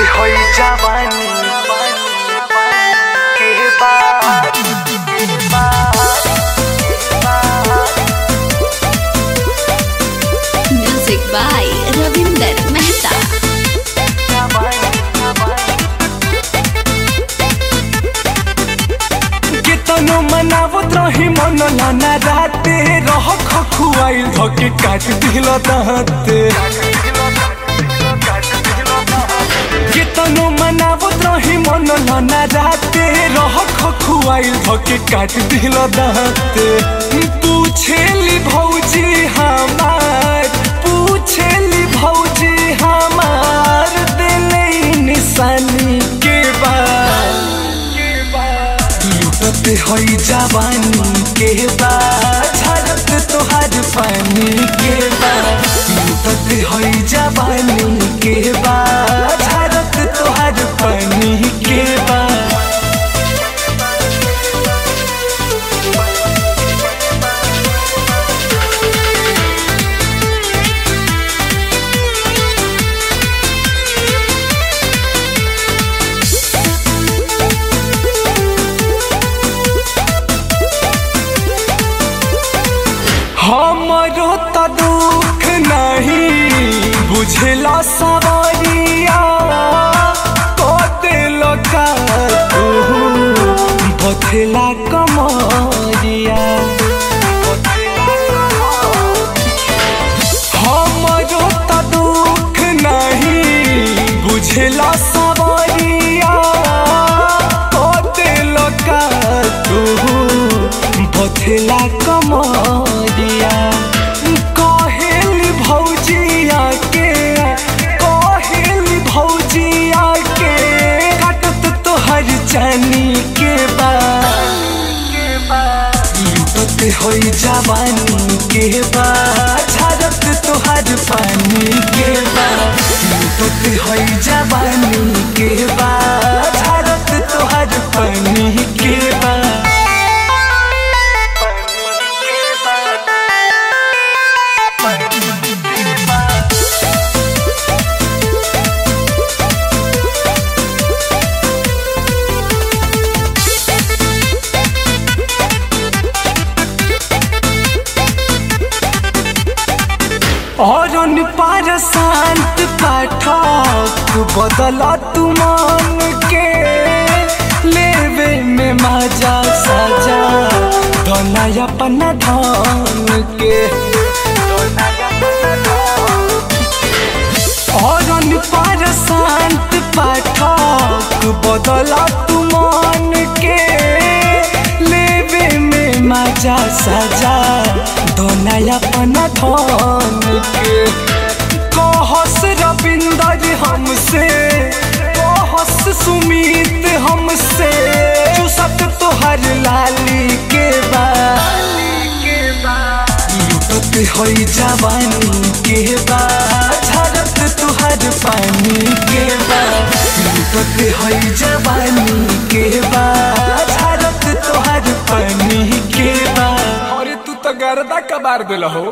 होई जवानी के बाद म्यूजिक बाय रविंदर मेहता। कितनो मनावत रही मन लाना राते रह खखुआइल धके काट दिल दाते। कितनो मनावत रही मन लाना राते रह खखुआइल धके काट दिल दाते। पूछेली भौजी हमार पूछेली भौजी हमार दिले निशानी के बाद लुटते होई जवानी के बाद झरत तोहार पानी के बाद लुटते होई जवानी के बाद झरत तोहार पानी के बाद। हमरो त दुख नहीं बुझला सवरिया तो दिल का तू बथला कमरिया। हमरो त दुख नहीं बुझला सवरिया तो दिल का तू बथला कमरिया। कहेली भौजिया के काटत तोहर जानी के बाद लुटत होई जवानी के बाद झरत तोहर पानी के बाद लुटत होई जवानी के बाद झरत तोहर पानी के बाद। और पार शांत पाठक बदला तू मन के लेवे में मजा सजा दोना अपना धन के। और पार शांत पाठक बदला तू मन के लेवे में मजा सजा दोना अपना धन के। कहस रविंदर हमसे कहस सुमित हमसे चुसत तोहर लाली के बाद लुटत होई जवानी के बाद झरत तोहर पानी के बाद लुटत होई जवानी के बाद झरत तोहर पानी के बाद। अरे तू तो गर्दा कबार दिल हो।